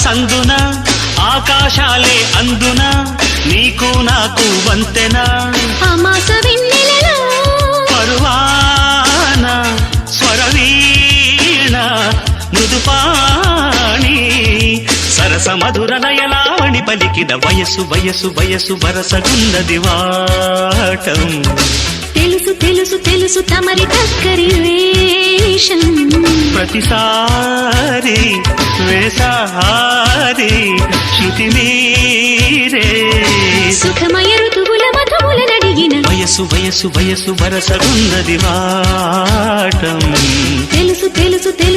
సందున ఆకాశాలే అందున నీకు నాకు వంతెన అమాస వెన్నెలలో పరువాన స్వరవీణ మృదుపాణి సరస మధుర నయనావణి పలికిన వయసు వయసు వయసు వరసగున్నది వాటం తెలుసు తెలుసు తెలుసు తమరి దగ్గరి వేషం ప్రతిసారి వేసారి శృతి మీరే సుఖమయ ఋతువుల మధువుల నడిగిన వయసు వయసు వయసు వరసగున్నది వాటం తెలుసు తెలుసు తెలుసు